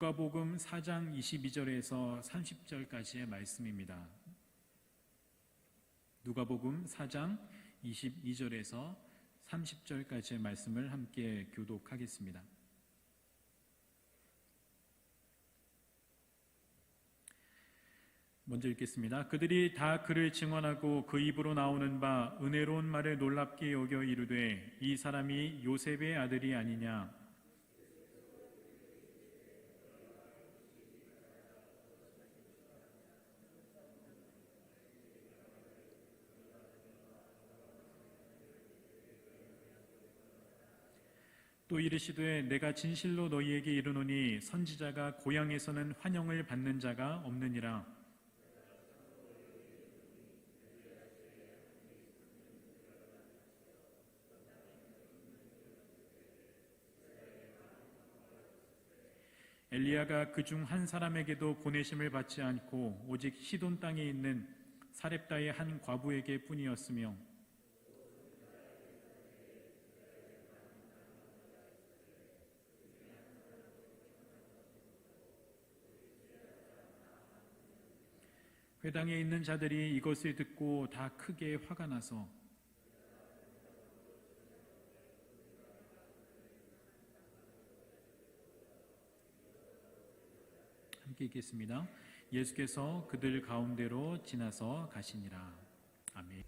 누가복음 4장 22절에서 30절까지의 말씀입니다. 누가복음 4장 22절에서 30절까지의 말씀을 함께 교독하겠습니다. 먼저 읽겠습니다. 그들이 다 그를 증언하고 그 입으로 나오는 바 은혜로운 말을 놀랍게 여겨 이르되 이 사람이 요셉의 아들이 아니냐. 또 이르시되 내가 진실로 너희에게 이르노니 선지자가 고향에서는 환영을 받는 자가 없느니라. 엘리야가 그중 한 사람에게도 보내심을 받지 않고 오직 시돈 땅에 있는 사렙다의 한 과부에게 뿐이었으며 회당에 있는 자들이 이것을 듣고 다 크게 화가 나서 함께 읽겠습니다. 예수께서 그들 가운데로 지나서 가시니라. 아멘.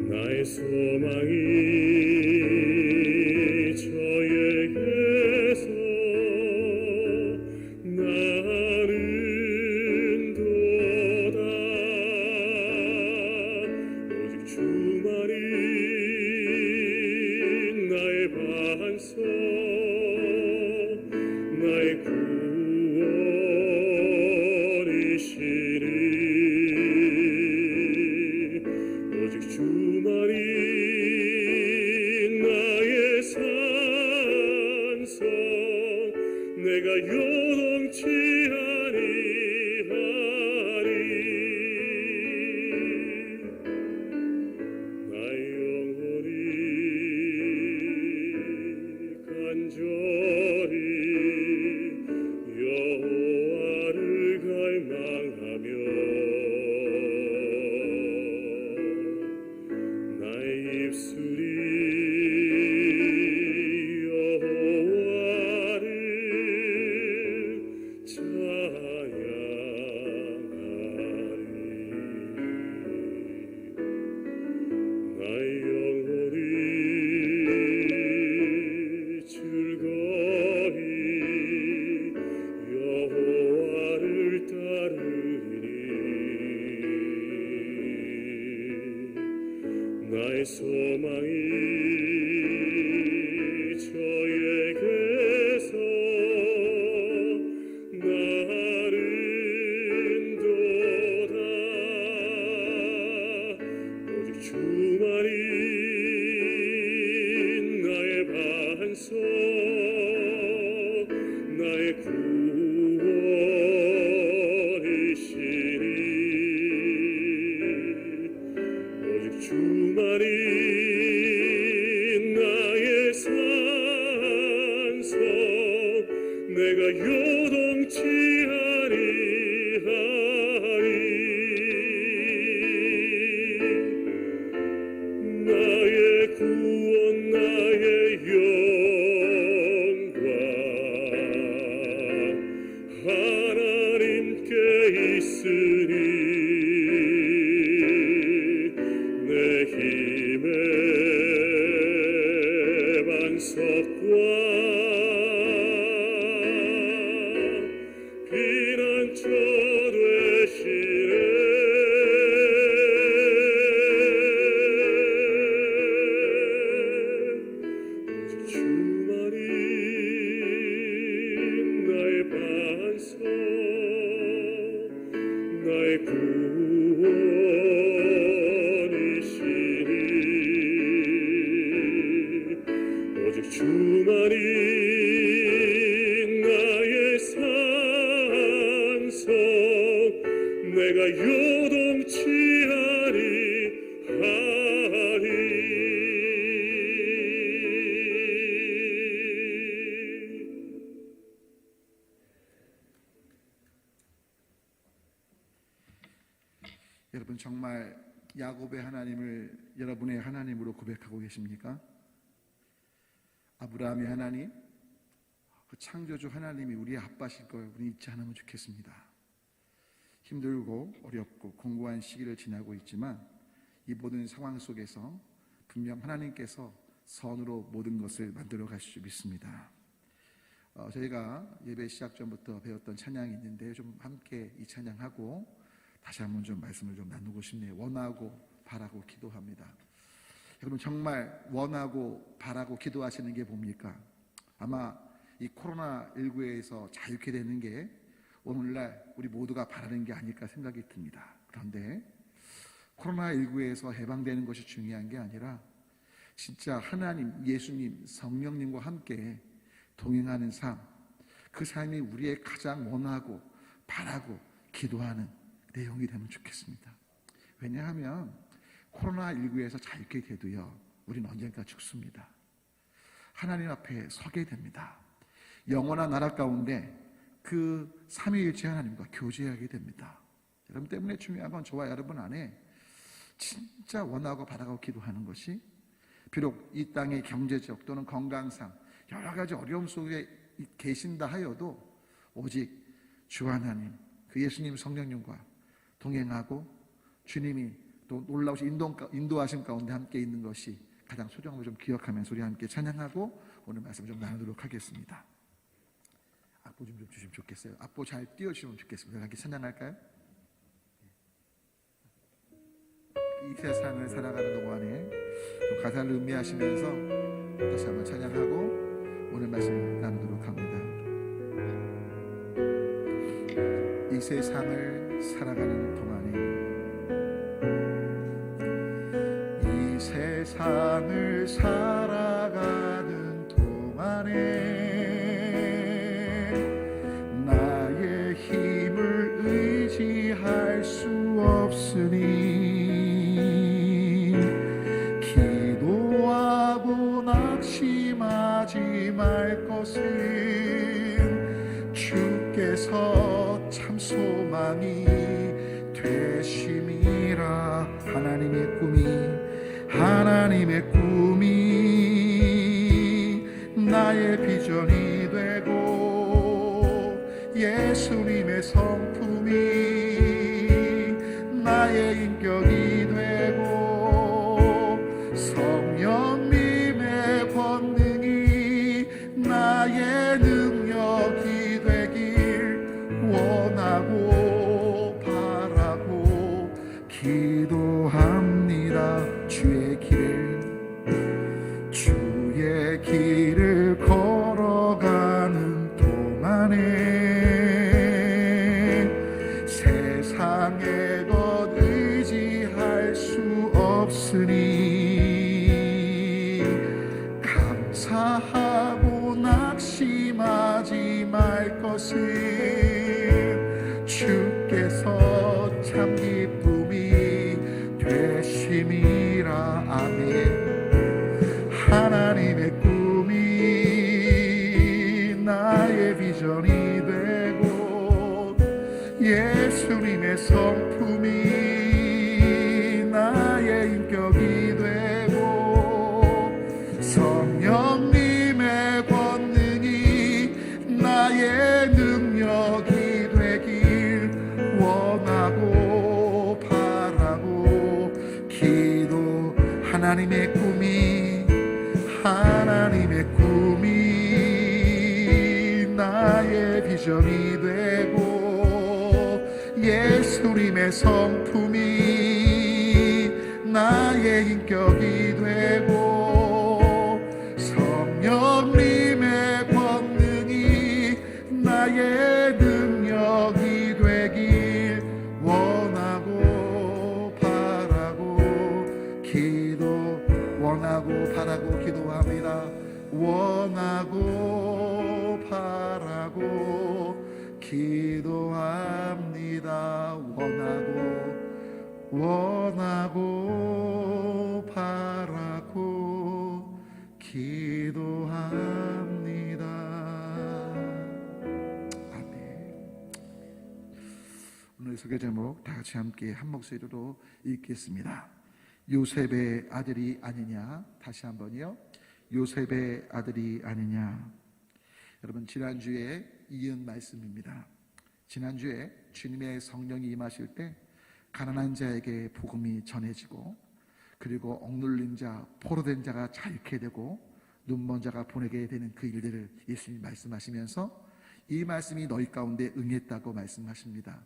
나의 소망이 저에게서 나른도다. 오직 주만이 나의 반석, 나의 구원이시니 오직 주만이 나의 산성, 내가 요동치 아니하리. 나의 구원 나의 영광 하나님께 있으니 힘의 반석과 피난처 되시네. 오직 주만이 나의 반석, 나의 구원이시니. 오직 주만이 나의 산성, 내가 요동치 아니하리. 여러분 정말 야곱의 하나님을 여러분의 하나님으로 고백하고 계십니까? 아브라함의 하나님, 그 창조주 하나님이 우리의 아빠실 걸 우리 잊지 않으면 좋겠습니다. 힘들고 어렵고 공고한 시기를 지나고 있지만 이 모든 상황 속에서 분명 하나님께서 선으로 모든 것을 만들어 가실 줄 믿습니다. 저희가 예배 시작 전부터 배웠던 찬양이 있는데 좀 함께 이 찬양하고 다시 한번 좀 말씀을 좀 나누고 싶네요. 원하고 바라고 기도합니다. 여러분 정말 원하고 바라고 기도하시는 게 뭡니까? 아마 이 코로나19에서 자유케 되는 게 오늘날 우리 모두가 바라는 게 아닐까 생각이 듭니다. 그런데 코로나19에서 해방되는 것이 중요한 게 아니라 진짜 하나님, 예수님, 성령님과 함께 동행하는 삶, 그 삶이 우리의 가장 원하고 바라고 기도하는 내용이 되면 좋겠습니다. 왜냐하면 코로나19에서 자유케 돼도요, 우리는 언젠가 죽습니다. 하나님 앞에 서게 됩니다. 영원한 나라 가운데 그 삼위일체 하나님과 교제하게 됩니다. 여러분 때문에 중요한 건 저와 여러분 안에 진짜 원하고 바라고 기도하는 것이, 비록 이 땅의 경제적 또는 건강상 여러 가지 어려움 속에 계신다 하여도 오직 주 하나님, 그 예수님 성령님과 동행하고 주님이 또 놀라우신 인도하심 가운데 함께 있는 것이 가장 소중한 걸 좀 기억하면서 우리 함께 찬양하고 오늘 말씀 좀 나누도록 하겠습니다. 악보 좀 주시면 좋겠어요. 악보 잘 띄워주시면 좋겠습니다. 함께 찬양할까요? 이 세상을 살아가는 동안에 가사를 음미하시면서 다시 한번 찬양하고 오늘 말씀 나누도록 합니다. 이 세상을 살아가는 동안에, 이 세상을 살아가는 동안에 나의 힘을 의지할 수 없으니 기도하고 낙심하지 말 것은 주께서 참 소망이 되심이라. 하나님의 꿈이 나의 비전이 되고 예수님의 성품이 나의 인격이 되고 성령님의 권능이 나의 능력이 되길 원하고 바라고 기도합니다. 주의 길을 걸어가는 동안에 세상의 것 의지할 수 없으니 감사하고 낙심하지 말 것은 주께서 참 기쁨이 되심이라. 아멘. 하나님의 꿈이 나의 비전이 되고 예수님의 성품이 나의 인격이 되고 성령님의 권능이 나의 능력이 되길 원하고 바라고 기도 하나님의 꿈이 나의 비전이 되고 예수님의 성품이 나의 인격이 되고 성령님의 권능이 나의 능력이 되길 원하고 바라고 기도합니다. 원하고 바라고 기도합니다. 원하고 바라고 기도합니다. 아멘. 오늘 소개 제목 다 같이 함께 한 목소리로 읽겠습니다. 요셉의 아들이 아니냐. 다시 한번요. 요셉의 아들이 아니냐. 여러분, 지난주에 이은 말씀입니다. 지난주에 주님의 성령이 임하실 때 가난한 자에게 복음이 전해지고, 그리고 억눌린 자, 포로된 자가 자유케 되고 눈먼 자가 보내게 되는 그 일들을 예수님이 말씀하시면서 이 말씀이 너희 가운데 응했다고 말씀하십니다.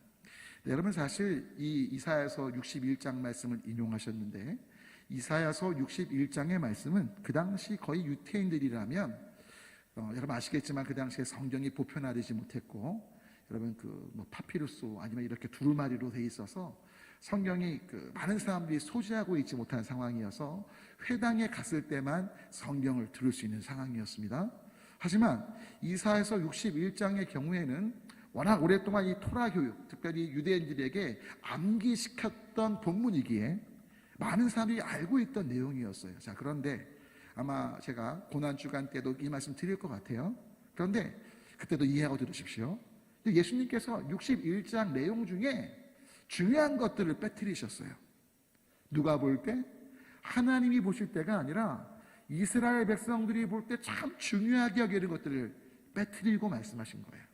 네, 여러분, 사실 이 이사야서 61장 말씀을 인용하셨는데, 이사야서 61장의 말씀은 그 당시 거의 유태인들이라면 여러분 아시겠지만 그 당시에 성경이 보편화되지 못했고, 여러분 파피루스 아니면 이렇게 두루마리로 돼 있어서 성경이 많은 사람들이 소지하고 있지 못한 상황이어서 회당에 갔을 때만 성경을 들을 수 있는 상황이었습니다. 하지만 이사야서 61장의 경우에는 워낙 오랫동안 이 토라 교육, 특별히 유대인들에게 암기시켰던 본문이기에 많은 사람들이 알고 있던 내용이었어요. 자, 그런데 아마 제가 고난주간 때도 이 말씀 드릴 것 같아요. 그런데 그때도 이해하고 들으십시오. 예수님께서 61장 내용 중에 중요한 것들을 빼뜨리셨어요. 누가 볼 때? 하나님이 보실 때가 아니라 이스라엘 백성들이 볼 때 참 중요하게 여기는 것들을 빼뜨리고 말씀하신 거예요.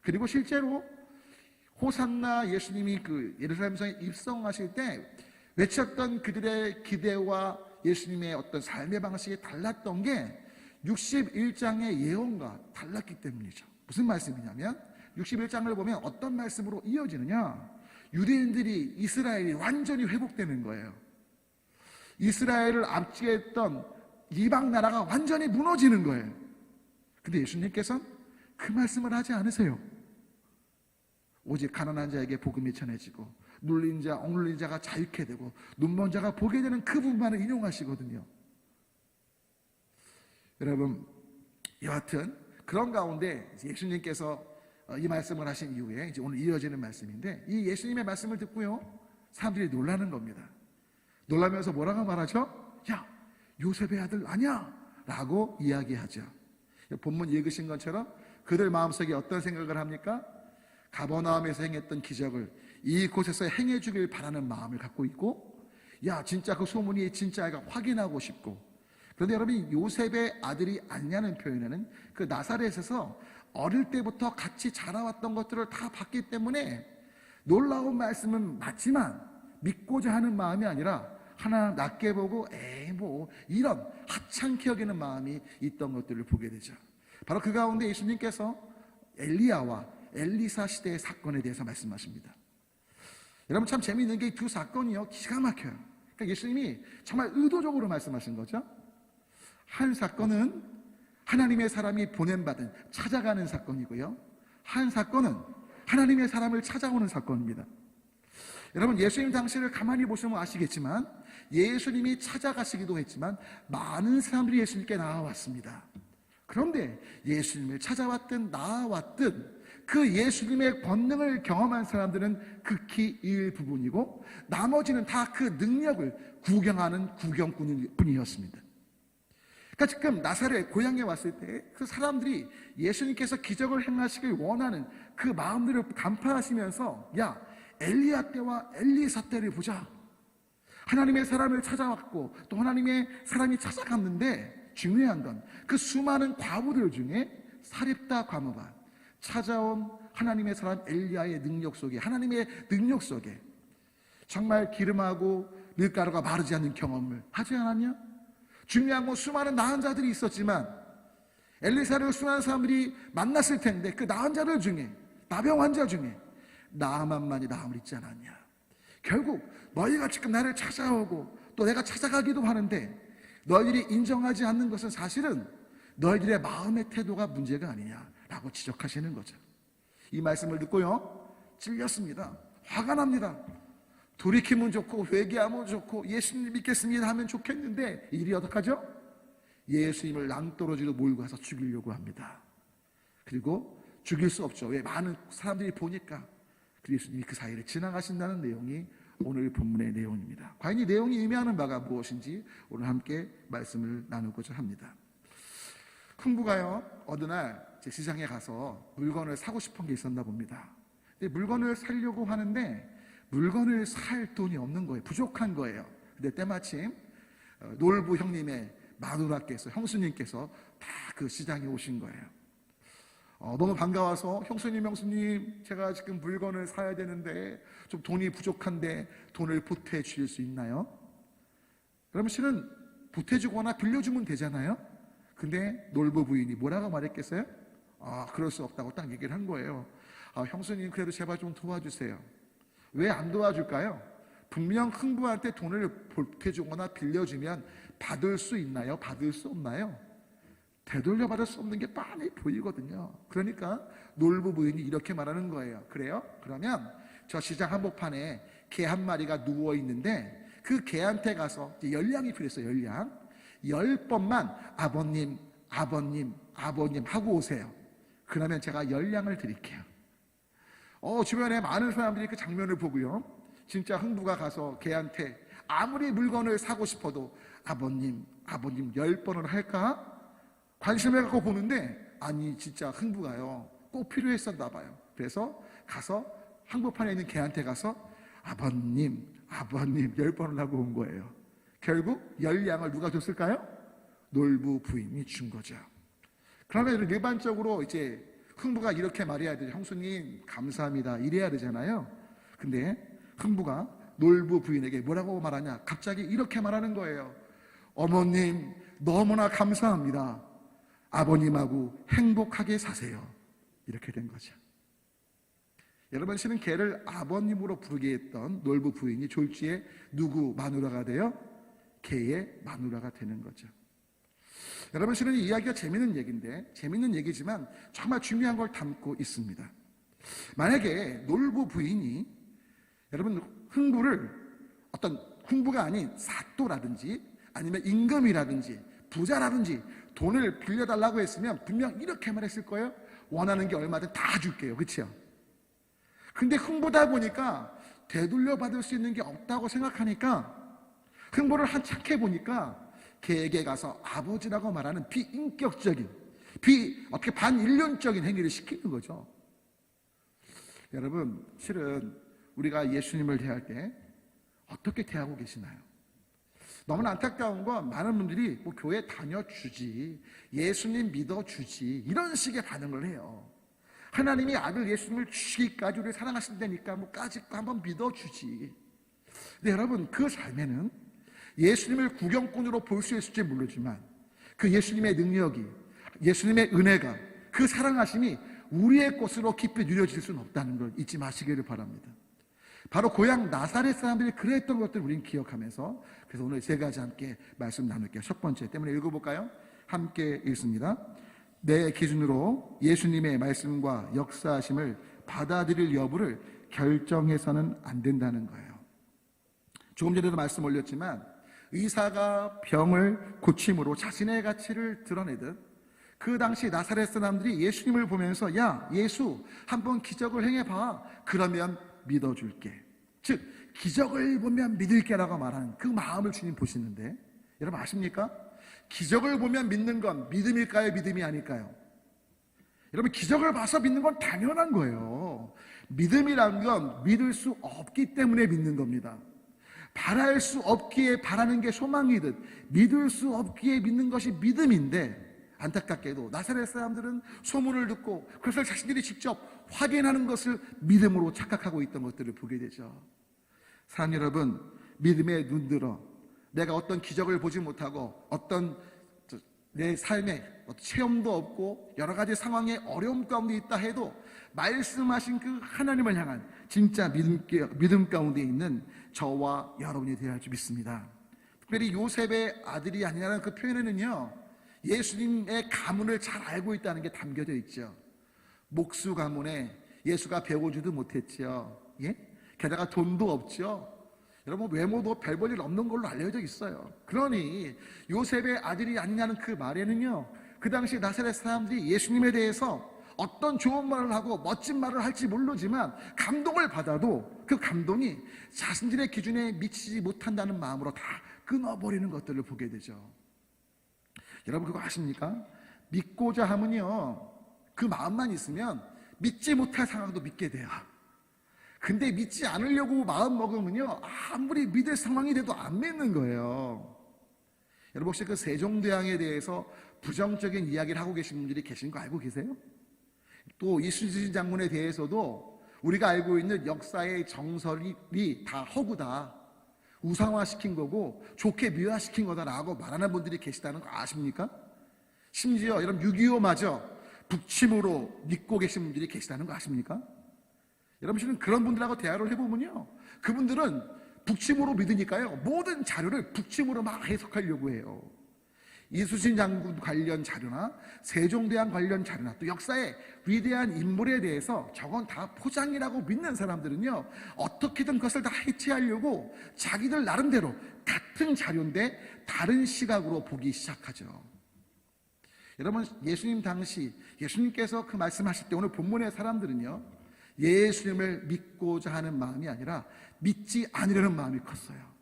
그리고 실제로 호산나 예수님이 예루살렘 성에 입성하실 때 외쳤던 그들의 기대와 예수님의 어떤 삶의 방식이 달랐던 게 61장의 예언과 달랐기 때문이죠. 무슨 말씀이냐면 61장을 보면 어떤 말씀으로 이어지느냐, 유대인들이 이스라엘이 완전히 회복되는 거예요. 이스라엘을 압제했던 이방 나라가 완전히 무너지는 거예요. 근데 예수님께서는 그 말씀을 하지 않으세요. 오직 가난한 자에게 복음이 전해지고 눌린 자, 억눌린 자가 자유케 되고 눈먼 자가 보게 되는 그 부분만을 인용하시거든요. 여러분, 여하튼 그런 가운데 예수님께서 이 말씀을 하신 이후에 이제 오늘 이어지는 말씀인데, 이 예수님의 말씀을 듣고요, 사람들이 놀라는 겁니다. 놀라면서 뭐라고 말하죠? 야, 요셉의 아들 아니야? 라고 이야기하죠. 본문 읽으신 것처럼 그들 마음속에 어떤 생각을 합니까? 가버나움에서 행했던 기적을 이곳에서 행해주길 바라는 마음을 갖고 있고, 야, 진짜 그 소문이 진짜가 확인하고 싶고. 그런데 여러분, 요셉의 아들이 아니냐는 표현에는 그 나사렛에서 어릴 때부터 같이 자라왔던 것들을 다 봤기 때문에 놀라운 말씀은 맞지만 믿고자 하는 마음이 아니라 하나 낮게 보고 이런 하찮게 여기는 마음이 있던 것들을 보게 되죠. 바로 그 가운데 예수님께서 엘리야와 엘리사 시대의 사건에 대해서 말씀하십니다. 여러분, 참 재미있는 게 이 두 사건이요, 기가 막혀요. 그러니까 예수님이 정말 의도적으로 말씀하신 거죠. 한 사건은 하나님의 사람이 보냄받은 찾아가는 사건이고요, 한 사건은 하나님의 사람을 찾아오는 사건입니다. 여러분, 예수님 당시를 가만히 보시면 아시겠지만 예수님이 찾아가시기도 했지만 많은 사람들이 예수님께 나아왔습니다. 그런데 예수님을 찾아왔든 나아왔든 그 예수님의 권능을 경험한 사람들은 극히 일부분이고 나머지는 다 그 능력을 구경하는 구경꾼이었습니다. 그러니까 지금 나사렛 고향에 왔을 때 그 사람들이 예수님께서 기적을 행하시길 원하는 그 마음들을 간파하시면서, 야, 엘리야 때와 엘리사 때를 보자. 하나님의 사람을 찾아왔고 또 하나님의 사람이 찾아갔는데 중요한 건 그 수많은 과부들 중에 사렙다 과부가 찾아온 하나님의 사람 엘리야의 능력 속에, 하나님의 능력 속에 정말 기름하고 밀가루가 마르지 않는 경험을 하지 않았냐? 중요한 건 수많은 나은 자들이 있었지만 엘리사를 수많은 사람들이 만났을 텐데 그 나은 자들 중에, 나병 환자 중에 나아만만이 나음을 잊지 않았냐? 결국 너희가 지금 나를 찾아오고 또 내가 찾아가기도 하는데 너희들이 인정하지 않는 것은 사실은 너희들의 마음의 태도가 문제가 아니냐라고 지적하시는 거죠. 이 말씀을 듣고요, 찔렸습니다. 화가 납니다. 돌이키면 좋고 회개하면 좋고 예수님 믿겠습니다 하면 좋겠는데 일이 어떡하죠? 예수님을 낭떠러지로 몰고 가서 죽이려고 합니다. 그리고 죽일 수 없죠. 왜? 많은 사람들이 보니까. 예수님이 그 사이를 지나가신다는 내용이 오늘 본문의 내용입니다. 과연 이 내용이 의미하는 바가 무엇인지 오늘 함께 말씀을 나누고자 합니다. 흥부가요, 어느 날 시장에 가서 물건을 사고 싶은 게 있었나 봅니다. 근데 물건을 사려고 하는데 물건을 살 돈이 없는 거예요. 부족한 거예요. 근데 때마침 놀부 형님의 마누라께서, 형수님께서 다 그 시장에 오신 거예요. 너무 반가워서 형수님 제가 지금 물건을 사야 되는데 좀 돈이 부족한데 돈을 보태 주실 수 있나요? 그러면 실은 보태주거나 빌려주면 되잖아요. 근데 놀부 부인이 뭐라고 말했겠어요? 그럴 수 없다고 딱 얘기를 한 거예요. 형수님 그래도 제발 좀 도와주세요. 왜 안 도와줄까요? 분명 흥부한테 돈을 보태주거나 빌려주면 받을 수 있나요? 받을 수 없나요? 되돌려 받을 수 없는 게 뻔히 보이거든요. 그러니까 놀부 부인이 이렇게 말하는 거예요. 그래요? 그러면 저 시장 한복판에 개 한 마리가 누워 있는데 그 개한테 가서 열량이 필요했어요. 열량 10번만 아버님 하고 오세요. 그러면 제가 열량을 드릴게요. 주변에 많은 사람들이 그 장면을 보고요, 진짜 흥부가 가서 개한테 아무리 물건을 사고 싶어도 아버님 10번을 할까? 관심을 갖고 보는데 아니 진짜 흥부가요 꼭 필요했었나 봐요. 그래서 가서 한복판에 있는 개한테 가서 아버님 10번을 하고 온 거예요. 결국 열량을 누가 줬을까요? 놀부 부인이 준 거죠. 그러면 일반적으로 이제 흥부가 이렇게 말해야 되죠. 형수님 감사합니다 이래야 되잖아요. 근데 흥부가 놀부 부인에게 뭐라고 말하냐? 갑자기 이렇게 말하는 거예요. 어머님 너무나 감사합니다. 아버님하고 행복하게 사세요. 이렇게 된 거죠. 여러분, 실은 개를 아버님으로 부르게 했던 놀부 부인이 졸지에 누구 마누라가 돼요? 개의 마누라가 되는 거죠. 여러분, 실은 이 이야기가 재밌는 얘기인데, 재밌는 얘기지만 정말 중요한 걸 담고 있습니다. 만약에 놀부 부인이 여러분 흥부를 어떤 흥부가 아닌 사또라든지 아니면 임금이라든지 부자라든지 돈을 빌려달라고 했으면 분명 이렇게 말했을 거예요. 원하는 게 얼마든 다 줄게요. 그렇죠? 근데 흥부다 보니까 되돌려 받을 수 있는 게 없다고 생각하니까 흥부를 한착해 보니까 개에게 가서 아버지라고 말하는 비인격적인, 어떻게 반인륜적인 행위를 시키는 거죠. 여러분, 실은 우리가 예수님을 대할 때 어떻게 대하고 계시나요? 너무나 안타까운 건 많은 분들이 뭐 교회 다녀주지, 예수님 믿어주지 이런 식의 반응을 해요. 하나님이 아들 예수님을 주시기까지 우리를 사랑하신다니까 뭐 까짓 거 한번 믿어주지. 근데 여러분, 그 삶에는 예수님을 구경꾼으로 볼 수 있을지 모르지만 그 예수님의 능력이, 예수님의 은혜가, 그 사랑하심이 우리의 것으로 깊이 누려질 수는 없다는 걸 잊지 마시기를 바랍니다. 바로 고향 나사렛 사람들이 그랬던 것들을 우리는 기억하면서, 그래서 오늘 세 가지 함께 말씀 나눌게요. 첫 번째 때문에 읽어볼까요? 함께 읽습니다. 내 기준으로 예수님의 말씀과 역사하심을 받아들일 여부를 결정해서는 안 된다는 거예요. 조금 전에도 말씀 올렸지만 의사가 병을 고침으로 자신의 가치를 드러내듯 그 당시 나사렛 사람들이 예수님을 보면서 야 예수 한번 기적을 행해봐, 그러면 믿어줄게. 즉 기적을 보면 믿을게라고 말하는 그 마음을 주님 보시는데, 여러분 아십니까? 기적을 보면 믿는 건 믿음일까요? 믿음이 아닐까요? 여러분, 기적을 봐서 믿는 건 당연한 거예요. 믿음이란 건 믿을 수 없기 때문에 믿는 겁니다. 바랄 수 없기에 바라는 게 소망이듯 믿을 수 없기에 믿는 것이 믿음인데, 안타깝게도 나사렛 사람들은 소문을 듣고 그것을 자신들이 직접 확인하는 것을 믿음으로 착각하고 있던 것들을 보게 되죠. 사랑 여러분, 믿음에 눈들어 내가 어떤 기적을 보지 못하고 어떤 내 삶에 체험도 없고 여러 가지 상황에 어려움 가운데 있다 해도 말씀하신 그 하나님을 향한 진짜 믿음 가운데 있는 저와 여러분이 되어야 할 줄 믿습니다. 특별히 요셉의 아들이 아니라는 그 표현에는요, 예수님의 가문을 잘 알고 있다는 게 담겨져 있죠. 목수 가문에 예수가 배워주도 못했죠. 예? 게다가 돈도 없죠. 여러분, 외모도 별 볼 일 없는 걸로 알려져 있어요. 그러니 요셉의 아들이 아니냐는 그 말에는요, 그 당시 나사렛 사람들이 예수님에 대해서 어떤 좋은 말을 하고 멋진 말을 할지 모르지만 감동을 받아도 그 감동이 자신들의 기준에 미치지 못한다는 마음으로 다 끊어버리는 것들을 보게 되죠. 여러분, 그거 아십니까? 믿고자 하면요, 그 마음만 있으면 믿지 못할 상황도 믿게 돼요. 근데 믿지 않으려고 마음 먹으면요, 아무리 믿을 상황이 돼도 안 믿는 거예요. 여러분, 혹시 그 세종대왕에 대해서 부정적인 이야기를 하고 계신 분들이 계신 거 알고 계세요? 또 이순신 장군에 대해서도 우리가 알고 있는 역사의 정설이 다 허구다, 우상화시킨 거고 좋게 미화시킨 거다라고 말하는 분들이 계시다는 거 아십니까? 심지어 여러분, 6.25마저 북침으로 믿고 계신 분들이 계시다는 거 아십니까? 여러분, 지금 그런 분들하고 대화를 해보면요, 그분들은 북침으로 믿으니까요, 모든 자료를 북침으로 막 해석하려고 해요. 이순신 장군 관련 자료나 세종대왕 관련 자료나 또 역사의 위대한 인물에 대해서 저건 다 포장이라고 믿는 사람들은요, 어떻게든 그것을 다 해체하려고 자기들 나름대로 같은 자료인데 다른 시각으로 보기 시작하죠. 여러분, 예수님 당시 예수님께서 그 말씀하실 때 오늘 본문의 사람들은요, 예수님을 믿고자 하는 마음이 아니라 믿지 않으려는 마음이 컸어요.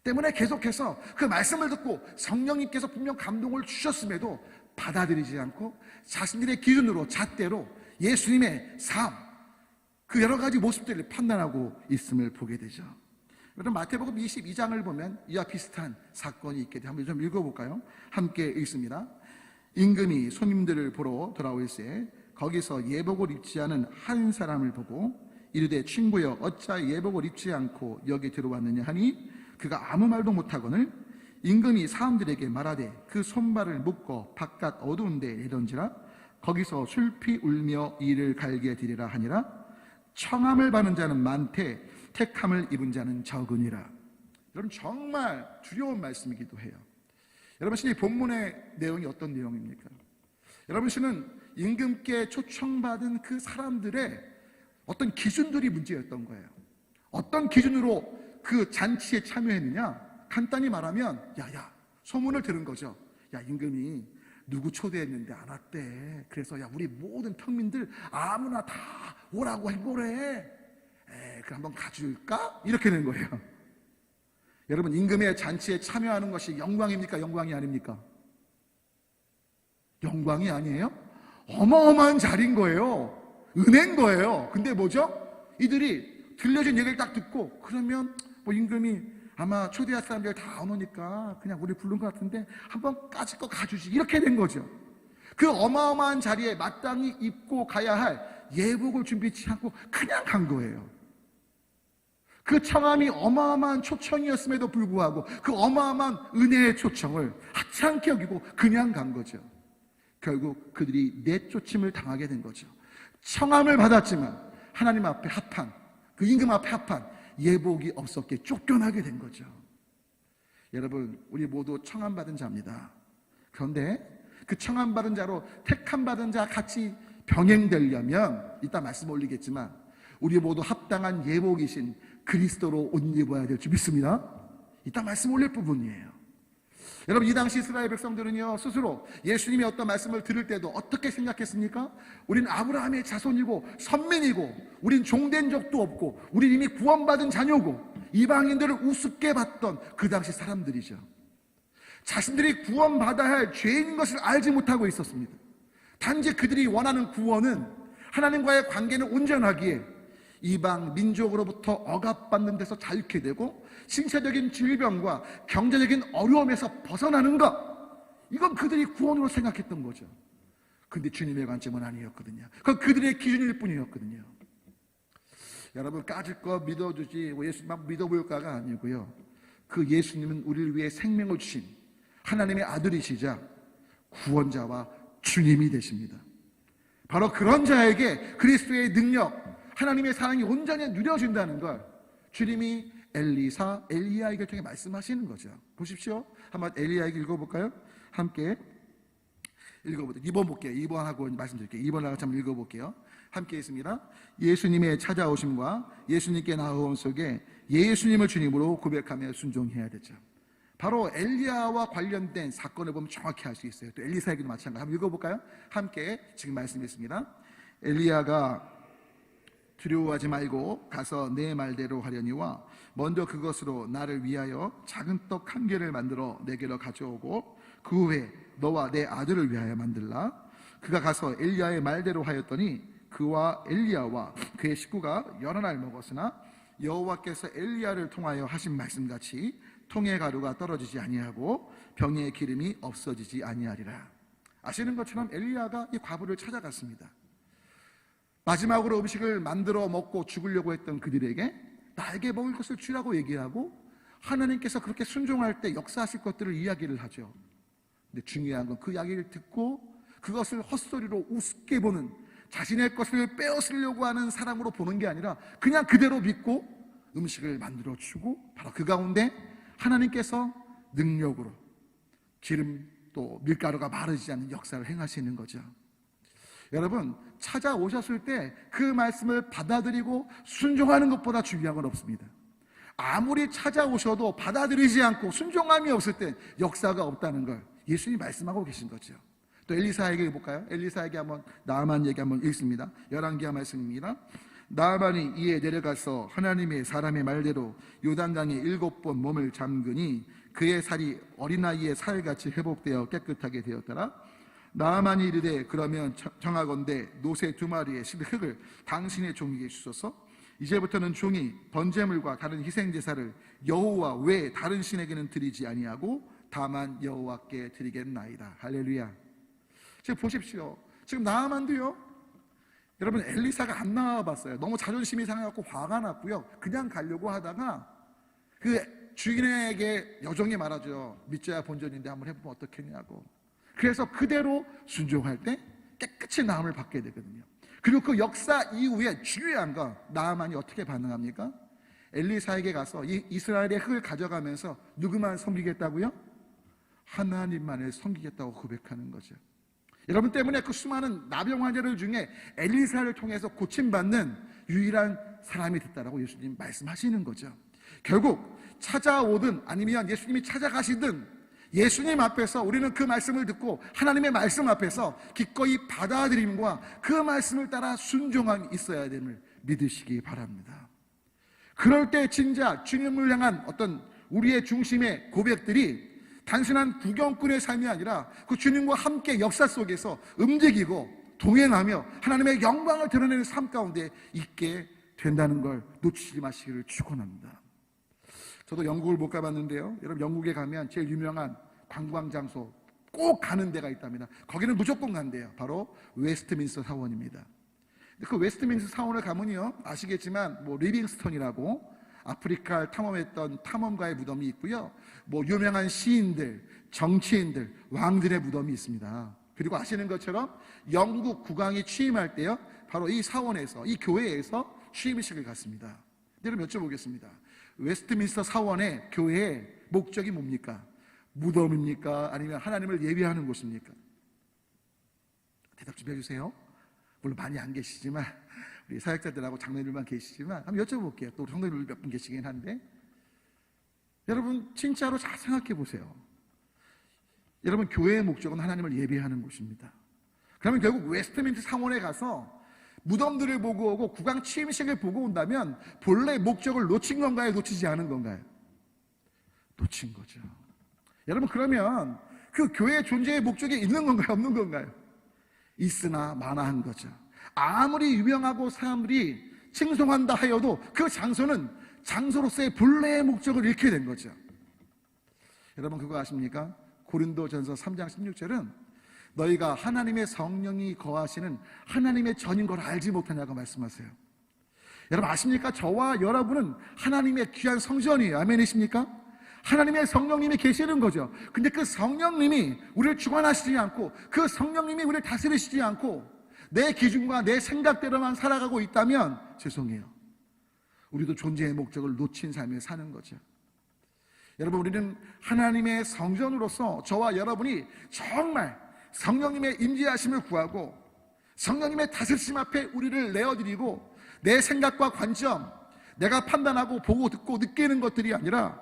때문에 계속해서 그 말씀을 듣고 성령님께서 분명 감동을 주셨음에도 받아들이지 않고 자신들의 기준으로 잣대로 예수님의 삶, 그 여러 가지 모습들을 판단하고 있음을 보게 되죠. 여러분, 마태복음 22장을 보면 이와 비슷한 사건이 있게 돼. 한번 좀 읽어볼까요? 함께 읽습니다. 임금이 손님들을 보러 돌아올세 거기서 예복을 입지 않은 한 사람을 보고 이르되 친구여 어찌하여 예복을 입지 않고 여기 들어왔느냐 하니 그가 아무 말도 못하거늘 임금이 사람들에게 말하되 그 손발을 묶어 바깥 어두운 데 내던지라 거기서 술피 울며 이를 갈게 되리라 하니라. 청함을 받은 자는 많되 택함을 입은 자는 적으니라. 여러분, 정말 두려운 말씀이기도 해요. 여러분, 이 본문의 내용이 어떤 내용입니까? 여러분, 씨는 임금께 초청받은 그 사람들의 어떤 기준들이 문제였던 거예요. 어떤 기준으로 그 잔치에 참여했느냐? 간단히 말하면 소문을 들은 거죠. 임금이 누구 초대했는데 안 왔대. 그래서 우리 모든 평민들 아무나 다 오라고 한 거래. 그 한번 가줄까? 이렇게 된 거예요. 여러분, 임금의 잔치에 참여하는 것이 영광입니까? 영광이 아닙니까? 영광이 아니에요? 어마어마한 자리인 거예요. 은혜인 거예요. 근데 뭐죠? 이들이 들려진 얘기를 딱 듣고 그러면 임금이 아마 초대할 사람들 다 안 오니까 그냥 우리 부른 것 같은데 한번 까짓 거 가주지, 이렇게 된 거죠. 그 어마어마한 자리에 마땅히 입고 가야 할 예복을 준비치 않고 그냥 간 거예요. 그 청함이 어마어마한 초청이었음에도 불구하고 그 어마어마한 은혜의 초청을 하찮게 여기고 그냥 간 거죠. 결국 그들이 내쫓임을 당하게 된 거죠. 청함을 받았지만 하나님 앞에 합한, 그 임금 앞에 합한 예복이 없었기에 쫓겨나게 된 거죠. 여러분, 우리 모두 청함받은 자입니다. 그런데 그 청함받은 자로 택함받은 자 같이 병행되려면 이따 말씀 올리겠지만 우리 모두 합당한 예복이신 그리스도로 옷 입어야 될 줄 믿습니다. 이따 말씀 올릴 부분이에요. 여러분, 이 당시 이스라엘 백성들은요, 스스로 예수님의 어떤 말씀을 들을 때도 어떻게 생각했습니까? 우린 아브라함의 자손이고 선민이고 우린 종된 적도 없고 우린 이미 구원받은 자녀고 이방인들을 우습게 봤던 그 당시 사람들이죠. 자신들이 구원받아야 할 죄인 것을 알지 못하고 있었습니다. 단지 그들이 원하는 구원은 하나님과의 관계는 온전하기에 이방 민족으로부터 억압받는 데서 자유케 되고 신체적인 질병과 경제적인 어려움에서 벗어나는 것, 이건 그들이 구원으로 생각했던 거죠. 근데 주님의 관점은 아니었거든요. 그건 그들의 기준일 뿐이었거든요. 여러분 까짓 거 믿어주지 예수 막 믿어볼까가 아니고요. 그 예수님은 우리를 위해 생명을 주신 하나님의 아들이시자 구원자와 주님이 되십니다. 바로 그런 자에게 그리스도의 능력, 하나님의 사랑이 온전히 누려진다는 걸 주님이 엘리사, 엘리야에게 통해 말씀하시는 거죠. 보십시오. 한번 엘리야에게 읽어볼까요? 함께 읽어보세요. 2번 볼게요. 2번하고 말씀드릴게요. 2번을 같이 한번 읽어볼게요. 함께 있습니다. 예수님의 찾아오심과 예수님께 나아옴 속에 예수님을 주님으로 고백하며 순종해야 되죠. 바로 엘리야와 관련된 사건을 보면 정확히 알 수 있어요. 또 엘리사에게도 마찬가지. 한번 읽어볼까요? 함께 지금 말씀했습니다. 엘리야가 두려워하지 말고 가서 내 말대로 하려니와 먼저 그것으로 나를 위하여 작은 떡 1개를 만들어 내게로 가져오고 그 후에 너와 내 아들을 위하여 만들라. 그가 가서 엘리야의 말대로 하였더니 그와 엘리야와 그의 식구가 여러 날 먹었으나 여호와께서 엘리야를 통하여 하신 말씀같이 통의 가루가 떨어지지 아니하고 병의 기름이 없어지지 아니하리라. 아시는 것처럼 엘리야가 이 과부를 찾아갔습니다. 마지막으로 음식을 만들어 먹고 죽으려고 했던 그들에게 나에게 먹을 것을 주라고 얘기하고 하나님께서 그렇게 순종할 때 역사하실 것들을 이야기를 하죠. 근데 중요한 건 그 이야기를 듣고 그것을 헛소리로 우습게 보는, 자신의 것을 빼앗으려고 하는 사람으로 보는 게 아니라 그냥 그대로 믿고 음식을 만들어 주고 바로 그 가운데 하나님께서 능력으로 기름 또 밀가루가 마르지 않는 역사를 행하시는 거죠. 여러분, 찾아오셨을 때 그 말씀을 받아들이고 순종하는 것보다 중요한 건 없습니다. 아무리 찾아오셔도 받아들이지 않고 순종함이 없을 때 역사가 없다는 걸 예수님이 말씀하고 계신 거죠. 또 엘리사에게 볼까요? 엘리사에게 한번 나아만 얘기 한번 읽습니다. 11기와 말씀입니다. 나아만이 이에 내려가서 하나님의 사람의 말대로 요단강에 7번 몸을 잠그니 그의 살이 어린아이의 살같이 회복되어 깨끗하게 되었더라. 나아만이 이르되 그러면 청하건대 노새 2마리의 흙을 당신의 종에게 주소서. 이제부터는 종이 번제물과 다른 희생제사를 여호와 외 다른 신에게는 드리지 아니하고 다만 여호와께 드리겠나이다. 할렐루야. 지금 보십시오. 지금 나아만도요, 여러분 엘리사가 안 나와봤어요. 너무 자존심이 상해갖고 화가 났고요. 그냥 가려고 하다가 그 주인에게 여종이 말하죠. 믿져야 본전인데 한번 해보면 어떻겠냐고. 그래서 그대로 순종할 때 깨끗이 나음을 받게 되거든요. 그리고 그 역사 이후에 중요한 건 나아만이 어떻게 반응합니까? 엘리사에게 가서 이 이스라엘의 흙을 가져가면서 누구만 섬기겠다고요? 하나님만을 섬기겠다고 고백하는 거죠. 여러분 때문에 그 수많은 나병 환자들 중에 엘리사를 통해서 고침받는 유일한 사람이 됐다라고 예수님 말씀하시는 거죠. 결국 찾아오든 아니면 예수님이 찾아가시든 예수님 앞에서 우리는 그 말씀을 듣고 하나님의 말씀 앞에서 기꺼이 받아들임과 그 말씀을 따라 순종함이 있어야 됨을 믿으시기 바랍니다. 그럴 때 진짜 주님을 향한 어떤 우리의 중심의 고백들이 단순한 구경꾼의 삶이 아니라 그 주님과 함께 역사 속에서 움직이고 동행하며 하나님의 영광을 드러내는 삶 가운데 있게 된다는 걸 놓치지 마시기를 축원합니다. 저도 영국을 못 가봤는데요, 여러분 영국에 가면 제일 유명한 관광 장소 꼭 가는 데가 있답니다. 거기는 무조건 간대요. 바로 웨스트민스터 사원입니다. 그 웨스트민스터 사원을 가면요, 아시겠지만 뭐 리빙스턴이라고 아프리카를 탐험했던 탐험가의 무덤이 있고요, 뭐 유명한 시인들, 정치인들, 왕들의 무덤이 있습니다. 그리고 아시는 것처럼 영국 국왕이 취임할 때요, 바로 이 사원에서, 이 교회에서 취임식을 갖습니다. 여러분 여쭤보겠습니다. 웨스트민스터 사원의 교회의 목적이 뭡니까? 무덤입니까? 아니면 하나님을 예배하는 곳입니까? 대답 좀 해주세요. 물론 많이 안 계시지만 우리 사역자들하고 장로님들만 계시지만 한번 여쭤볼게요. 또 우리 성도님들 몇 분 계시긴 한데, 여러분 진짜로 잘 생각해 보세요. 여러분 교회의 목적은 하나님을 예배하는 곳입니다. 그러면 결국 웨스트민스터 사원에 가서 무덤들을 보고 오고 국왕 취임식을 보고 온다면 본래 목적을 놓친 건가요? 놓치지 않은 건가요? 놓친 거죠. 여러분 그러면 그 교회의 존재의 목적이 있는 건가요? 없는 건가요? 있으나 마나한 거죠. 아무리 유명하고 사람들이 칭송한다 하여도 그 장소는 장소로서의 본래의 목적을 잃게 된 거죠. 여러분 그거 아십니까? 고린도전서 3장 16절은 너희가 하나님의 성령이 거하시는 하나님의 전인 걸 알지 못하냐고 말씀하세요. 여러분 아십니까? 저와 여러분은 하나님의 귀한 성전이에요. 아멘이십니까? 하나님의 성령님이 계시는 거죠. 근데 그 성령님이 우리를 주관하시지 않고, 그 성령님이 우리를 다스리시지 않고 내 기준과 내 생각대로만 살아가고 있다면 죄송해요, 우리도 존재의 목적을 놓친 삶을 사는 거죠. 여러분, 우리는 하나님의 성전으로서 저와 여러분이 정말 성령님의 임재하심을 구하고 성령님의 다스리심 앞에 우리를 내어드리고, 내 생각과 관점, 내가 판단하고 보고 듣고 느끼는 것들이 아니라,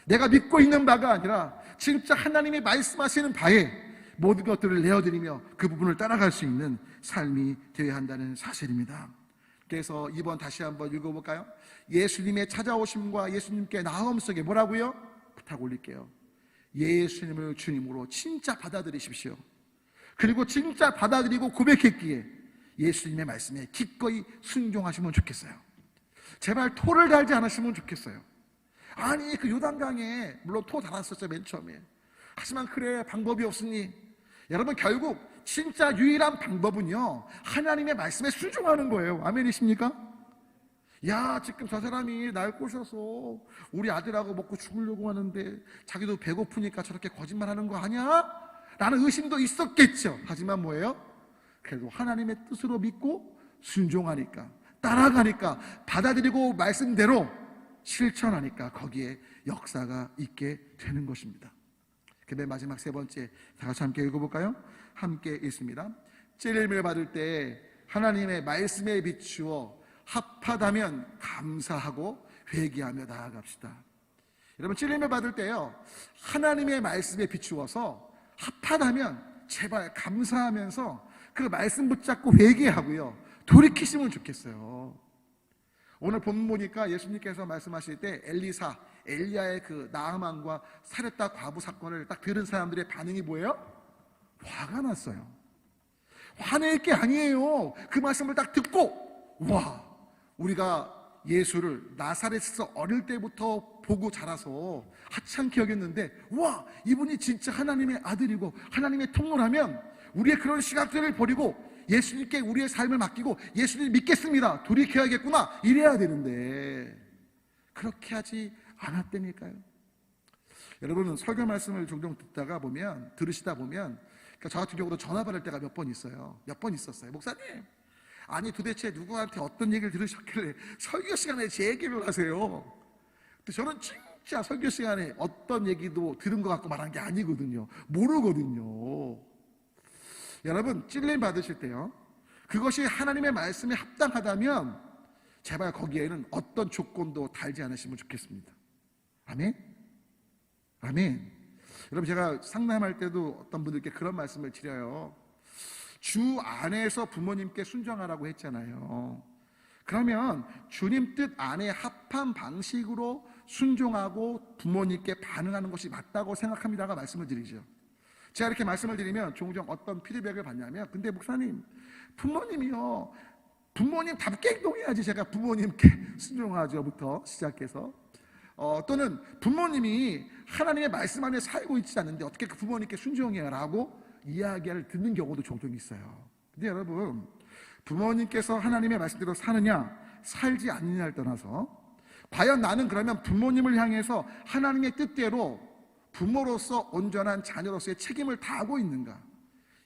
내가 믿고 있는 바가 아니라 진짜 하나님이 말씀하시는 바에 모든 것들을 내어드리며 그 부분을 따라갈 수 있는 삶이 되어야 한다는 사실입니다. 그래서 이번 다시 한번 읽어볼까요? 예수님의 찾아오심과 예수님께 나옴 속에 뭐라고요? 부탁 올릴게요. 예수님을 주님으로 진짜 받아들이십시오. 그리고 진짜 받아들이고 고백했기에 예수님의 말씀에 기꺼이 순종하시면 좋겠어요. 제발 토를 달지 않으시면 좋겠어요. 아니, 그 요단강에 물론 토 달았었죠, 맨 처음에. 하지만 그래, 방법이 없으니. 여러분, 결국 진짜 유일한 방법은요, 하나님의 말씀에 순종하는 거예요. 아멘이십니까? 야, 지금 저 사람이 날 꼬셔서 우리 아들하고 먹고 죽으려고 하는데 자기도 배고프니까 저렇게 거짓말하는 거 아니야? 라는 의심도 있었겠죠. 하지만 뭐예요? 그래도 하나님의 뜻으로 믿고 순종하니까, 따라가니까, 받아들이고 말씀대로 실천하니까 거기에 역사가 있게 되는 것입니다. 맨 마지막 세 번째, 다 같이 함께 읽어볼까요? 함께 읽습니다. 찔림을 받을 때 하나님의 말씀에 비추어 합하다면 감사하고 회개하며 나아갑시다. 여러분, 찔림을 받을 때요, 하나님의 말씀에 비추어서 합하다면 제발 감사하면서 그 말씀 붙잡고 회개하고요, 돌이키시면 좋겠어요. 오늘 본문 보니까 예수님께서 말씀하실 때 엘리야의 그 나아만과 사렙다 과부 사건을 딱 들은 사람들의 반응이 뭐예요? 화가 났어요. 화낼 게 아니에요. 그 말씀을 딱 듣고, 와, 우리가 예수를 나사렛에서 어릴 때부터 보고 자라서 하찮게 여겼는데, 와, 이분이 진짜 하나님의 아들이고 하나님의 통로라면 우리의 그런 시각들을 버리고 예수님께 우리의 삶을 맡기고 예수님 믿겠습니다, 돌이켜야겠구나, 이래야 되는데 그렇게 하지 않았다니까요. 여러분은 설교 말씀을 종종 들으시다 보면 그러니까 저 같은 경우도 전화 받을 때가 몇 번 있었어요. 목사님, 아니 도대체 누구한테 어떤 얘기를 들으셨길래 설교 시간에 제 얘기를 하세요? 근데 저는 진짜 설교 시간에 어떤 얘기도 들은 것 같고 말한 게 아니거든요. 모르거든요. 여러분, 찔림 받으실 때요, 그것이 하나님의 말씀에 합당하다면 제발 거기에는 어떤 조건도 달지 않으시면 좋겠습니다. 아멘? 아멘. 여러분, 제가 상담할 때도 어떤 분들께 그런 말씀을 드려요. 주 안에서 부모님께 순종하라고 했잖아요. 그러면 주님 뜻 안에 합한 방식으로 순종하고 부모님께 반응하는 것이 맞다고 생각합니다가 말씀을 드리죠. 제가 이렇게 말씀을 드리면 종종 어떤 피드백을 받냐면, 근데 목사님, 부모님이요, 부모님답게 행동해야지 제가 부모님께 순종하죠부터 시작해서 또는 부모님이 하나님의 말씀 안에 살고 있지 않는데 어떻게 그 부모님께 순종해야 라고 이야기를 듣는 경우도 종종 있어요. 근데 여러분, 부모님께서 하나님의 말씀대로 사느냐 살지 않느냐를 떠나서 과연 나는 그러면 부모님을 향해서 하나님의 뜻대로 부모로서 온전한 자녀로서의 책임을 다하고 있는가,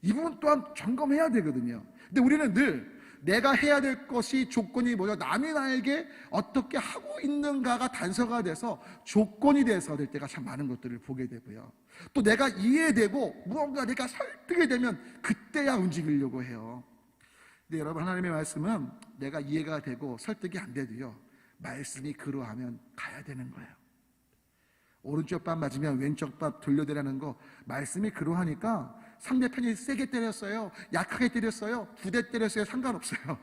이 부분 또한 점검해야 되거든요. 근데 우리는 늘 내가 해야 될 것이 조건이 뭐죠? 남이 나에게 어떻게 하고 있는가가 단서가 돼서 조건이 돼서 될 때가 참 많은 것들을 보게 되고요. 또 내가 이해되고 무언가 내가 설득이 되면 그때야 움직이려고 해요. 근데 여러분, 하나님의 말씀은 내가 이해가 되고 설득이 안 돼도요, 말씀이 그러하면 가야 되는 거예요. 오른쪽 밥 맞으면 왼쪽 밥 돌려대라는 거, 말씀이 그러하니까 상대편이 세게 때렸어요, 약하게 때렸어요, 9대 때렸어요, 상관없어요.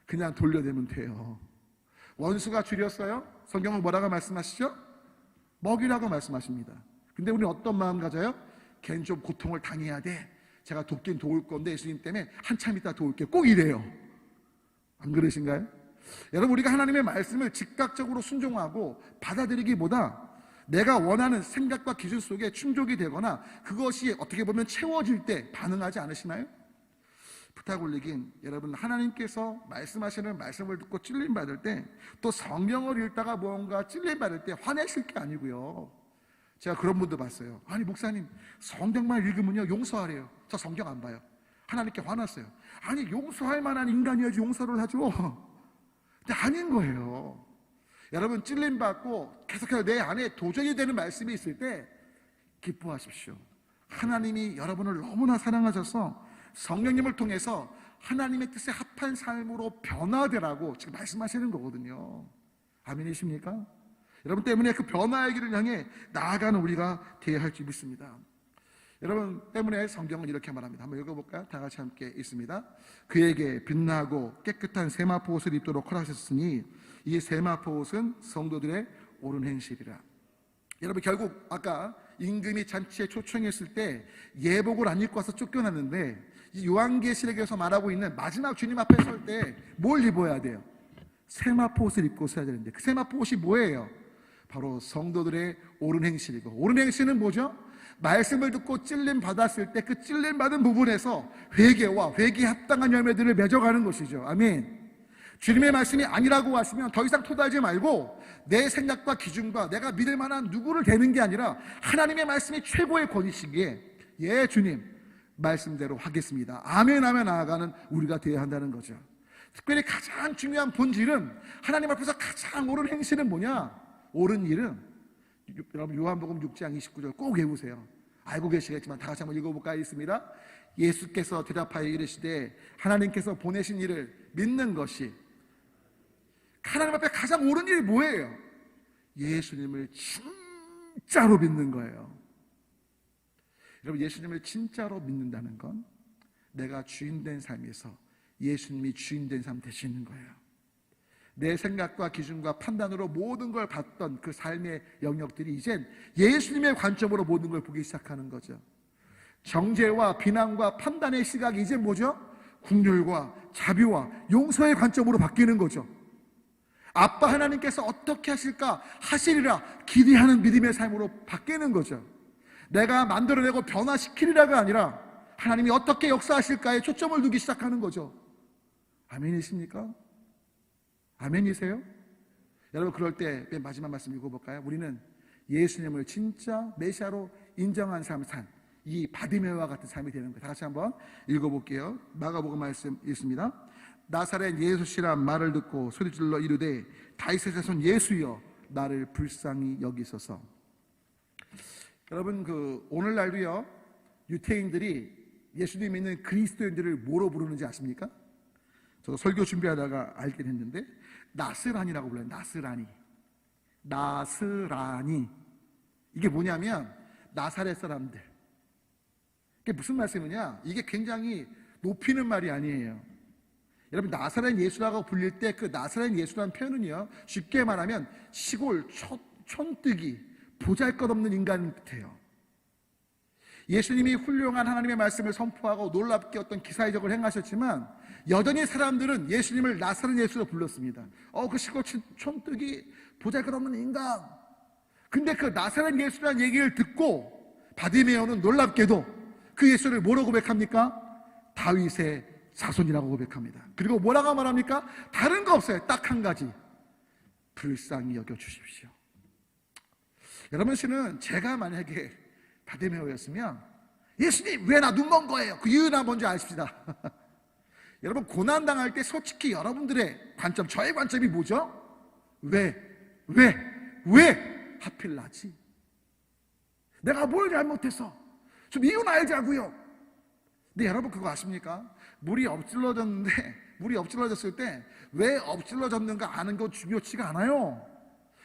그냥 돌려대면 돼요. 원수가 줄였어요, 성경은 뭐라고 말씀하시죠? 먹이라고 말씀하십니다. 근데 우리는 어떤 마음 가져요? 걔는 좀 고통을 당해야 돼, 제가 돕긴 도울 건데 예수님 때문에 한참 있다 도울게요, 꼭 이래요. 안 그러신가요? 여러분, 우리가 하나님의 말씀을 즉각적으로 순종하고 받아들이기보다 내가 원하는 생각과 기준 속에 충족이 되거나 그것이 어떻게 보면 채워질 때 반응하지 않으시나요? 부탁 올리긴, 여러분 하나님께서 말씀하시는 말씀을 듣고 찔림 받을 때, 또 성경을 읽다가 뭔가 찔림 받을 때 화내실 게 아니고요. 제가 그런 분도 봤어요. 아니 목사님, 성경만 읽으면요 용서하래요. 저 성경 안 봐요. 하나님께 화났어요. 아니 용서할 만한 인간이어야지 용서를 하죠. 근데 아닌 거예요. 여러분 찔림 받고 계속해서 내 안에 도전이 되는 말씀이 있을 때 기뻐하십시오. 하나님이 여러분을 너무나 사랑하셔서 성령님을 통해서 하나님의 뜻에 합한 삶으로 변화되라고 지금 말씀하시는 거거든요. 아멘이십니까? 여러분 때문에 그 변화의 길을 향해 나아가는 우리가 되어야 할 줄 믿습니다. 여러분 때문에 성경은 이렇게 말합니다. 한번 읽어볼까요? 다 같이 함께 읽습니다. 그에게 빛나고 깨끗한 세마포 옷을 입도록 허락하셨으니 이 세마포 옷은 성도들의 옳은 행실이라. 여러분 결국 아까 임금이 잔치에 초청했을 때 예복을 안 입고 와서 쫓겨났는데, 이 요한계시록에서 말하고 있는 마지막 주님 앞에 설 때 뭘 입어야 돼요? 세마포 옷을 입고 서야 되는데, 그 세마포 옷이 뭐예요? 바로 성도들의 옳은 행실이고, 옳은 행실은 뭐죠? 말씀을 듣고 찔림 받았을 때 그 찔림 받은 부분에서 회개와 회개에 합당한 열매들을 맺어가는 것이죠. 아멘. 주님의 말씀이 아니라고 하시면 더 이상 토달지 말고 내 생각과 기준과 내가 믿을 만한 누구를 대는 게 아니라 하나님의 말씀이 최고의 권위시기에 예 주님 말씀대로 하겠습니다, 아멘 하며 나아가는 우리가 되어야 한다는 거죠. 특별히 가장 중요한 본질은, 하나님 앞에서 가장 옳은 행실은 뭐냐? 옳은 일은, 여러분 요한복음 6장 29절 꼭 외우세요. 알고 계시겠지만 다 같이 한번 읽어볼까요? 있습니다. 예수께서 대답하여 이르시되 하나님께서 보내신 이를 믿는 것이, 하나님 앞에 가장 옳은 일이 뭐예요? 예수님을 진짜로 믿는 거예요. 여러분 예수님을 진짜로 믿는다는 건 내가 주인된 삶에서 예수님이 주인된 삶 되시는 거예요. 내 생각과 기준과 판단으로 모든 걸 봤던 그 삶의 영역들이 이젠 예수님의 관점으로 모든 걸 보기 시작하는 거죠. 정죄와 비난과 판단의 시각이 이제 뭐죠? 긍휼과 자비와 용서의 관점으로 바뀌는 거죠. 아빠 하나님께서 어떻게 하실까, 하시리라 기대하는 믿음의 삶으로 바뀌는 거죠. 내가 만들어내고 변화시키리라가 아니라 하나님이 어떻게 역사하실까에 초점을 두기 시작하는 거죠. 아멘이십니까? 아멘이세요? 여러분 그럴 때 맨 마지막 말씀 읽어볼까요? 우리는 예수님을 진짜 메시아로 인정한 삶 산 이 바디메오와 같은 삶이 되는 거예요. 다 같이 한번 읽어볼게요. 마가복음 말씀 읽습니다. 나사렛 예수시란 말을 듣고 소리질러 이르되 다윗의 자손 예수여 나를 불쌍히 여기소서. 여러분 오늘날도요 유태인들이 예수님 믿는 그리스도인들을 뭐로 부르는지 아십니까? 저도 설교 준비하다가 알긴 했는데 나스란이라고 불러요. 나스라니. 이게 뭐냐면 나사렛 사람들. 이게 무슨 말씀이냐? 이게 굉장히 높이는 말이 아니에요. 여러분 나사렛 예수라고 불릴 때 그 나사렛 예수라는 표현은요 쉽게 말하면 시골 촌뜨기 보잘것없는 인간 같아요. 예수님이 훌륭한 하나님의 말씀을 선포하고 놀랍게 어떤 기사의적을 행하셨지만 여전히 사람들은 예수님을 나사렛 예수로 불렀습니다. 그 시골 촌뜨기 보잘것없는 인간. 근데 그 나사렛 예수라는 얘기를 듣고 바디메오는 놀랍게도 그 예수를 뭐라고 고백합니까? 다윗의 자손이라고 고백합니다. 그리고 뭐라고 말합니까? 다른 거 없어요. 딱 한 가지. 불쌍히 여겨주십시오. 여러분 씨는 제가 만약에 바디메오였으면 예수님 왜 나 눈 먼 거예요? 그 이유나 뭔지 아십시다. 여러분 고난당할 때 솔직히 여러분들의 관점, 저의 관점이 뭐죠? 왜 하필 나지? 내가 뭘 잘못했어? 좀 이유는 알자고요. 근데 여러분 그거 아십니까? 물이 엎질러졌을 때 왜 엎질러졌는가 아는 건 중요치가 않아요.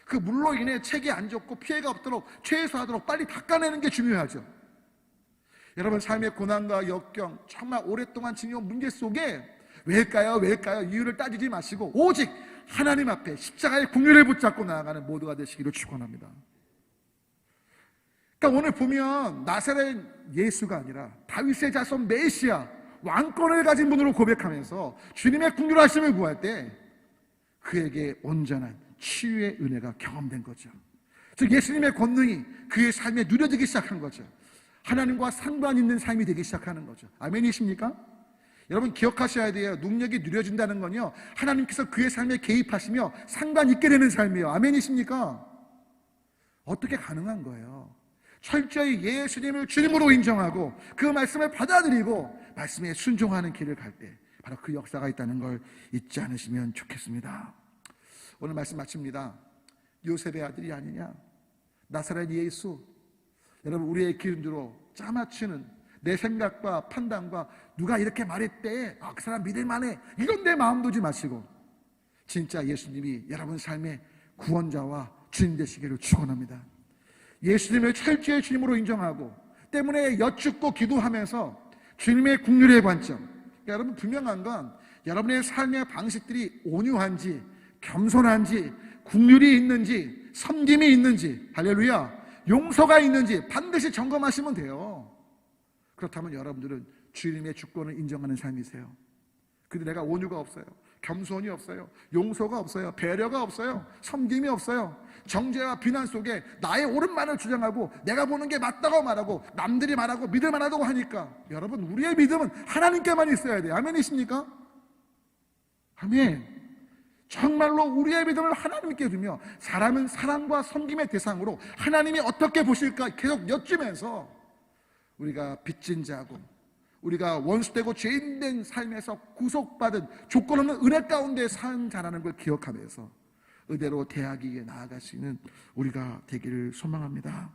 그 물로 인해 책이 안 젖고 피해가 없도록 최소화하도록 빨리 닦아내는 게 중요하죠. 여러분 삶의 고난과 역경, 정말 오랫동안 지녀온 문제 속에 왜일까요? 이유를 따지지 마시고 오직 하나님 앞에 십자가의 긍휼을 붙잡고 나아가는 모두가 되시기를 축원합니다. 그러니까 오늘 보면 나사렛 예수가 아니라 다윗의 자손 메시아, 왕권을 가진 분으로 고백하면서 주님의 긍휼하심을 구할 때 그에게 온전한 치유의 은혜가 경험된 거죠. 즉 예수님의 권능이 그의 삶에 누려지기 시작한 거죠. 하나님과 상관 있는 삶이 되기 시작하는 거죠. 아멘이십니까? 여러분 기억하셔야 돼요. 능력이 누려진다는 건요, 하나님께서 그의 삶에 개입하시며 상관 있게 되는 삶이에요. 아멘이십니까? 어떻게 가능한 거예요? 철저히 예수님을 주님으로 인정하고 그 말씀을 받아들이고 말씀에 순종하는 길을 갈 때 바로 그 역사가 있다는 걸 잊지 않으시면 좋겠습니다. 오늘 말씀 마칩니다. 요셉의 아들이 아니냐, 나사렛 예수. 여러분, 우리의 기준으로 짜맞추는 내 생각과 판단과 누가 이렇게 말했대, 그 사람 믿을만해, 이건 내 마음 두지 마시고 진짜 예수님이 여러분 삶의 구원자와 주님 되시기를 축원합니다. 예수님을 철저히 주님으로 인정하고 때문에 여쭙고 기도하면서 주님의 긍휼의 관점. 여러분, 분명한 건 여러분의 삶의 방식들이 온유한지 겸손한지 긍휼이 있는지 섬김이 있는지, 할렐루야, 용서가 있는지 반드시 점검하시면 돼요. 그렇다면 여러분들은 주님의 주권을 인정하는 삶이세요. 근데 내가 온유가 없어요, 겸손이 없어요, 용서가 없어요, 배려가 없어요, 섬김이 없어요, 정죄와 비난 속에 나의 옳은만을 주장하고 내가 보는 게 맞다고 말하고 남들이 말하고 믿을 만하다고 하니까, 여러분, 우리의 믿음은 하나님께만 있어야 돼요. 아멘이십니까? 아멘. 정말로 우리의 믿음을 하나님께 두며 사람은 사랑과 섬김의 대상으로 하나님이 어떻게 보실까 계속 여쭈면서 우리가 빚진 자고 우리가 원수되고 죄인된 삶에서 구속받은 조건 없는 은혜 가운데 산 자라는 걸 기억하면서 의대로 대하기에 나아갈 수 있는 우리가 되기를 소망합니다.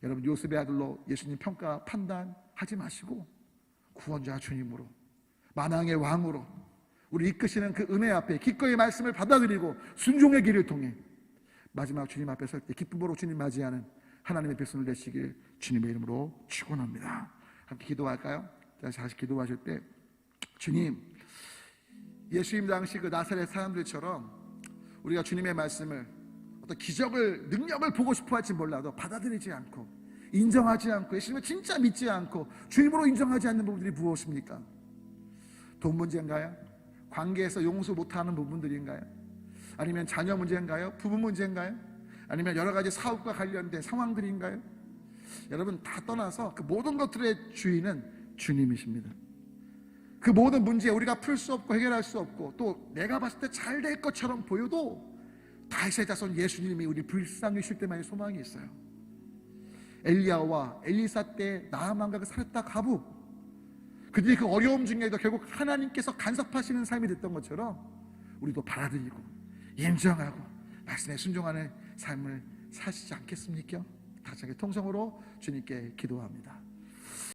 여러분, 요셉의 아들로 예수님 평가 판단하지 마시고 구원자 주님으로, 만왕의 왕으로 우리 이끄시는 그 은혜 앞에 기꺼이 말씀을 받아들이고 순종의 길을 통해 마지막 주님 앞에 설 때 기쁨으로 주님 맞이하는 하나님의 백성을 되시길 주님의 이름으로 축원합니다. 함께 기도할까요? 다시 기도하실 때, 주님, 예수님 당시 그 나사렛 사람들처럼 우리가 주님의 말씀을 어떤 기적을, 능력을 보고 싶어 할지 몰라도 받아들이지 않고 인정하지 않고 예수님을 진짜 믿지 않고 주님으로 인정하지 않는 부분들이 무엇입니까? 돈 문제인가요? 관계에서 용서 못하는 부분들인가요? 아니면 자녀 문제인가요? 부부 문제인가요? 아니면 여러 가지 사업과 관련된 상황들인가요? 여러분, 다 떠나서 그 모든 것들의 주인은 주님이십니다. 그 모든 문제 우리가 풀 수 없고 해결할 수 없고 또 내가 봤을 때 잘 될 것처럼 보여도 다윗의 자손 예수님이 우리 불쌍히 쉴 때만이 소망이 있어요. 엘리야와 엘리사 때 나아만과 그 사렙다 과부, 그들이 그 어려움 중에도 결국 하나님께서 간섭하시는 삶이 됐던 것처럼 우리도 받아들이고 인정하고 말씀에 순종하는 삶을 사시지 않겠습니까? 다시 통성으로 주님께 기도합니다.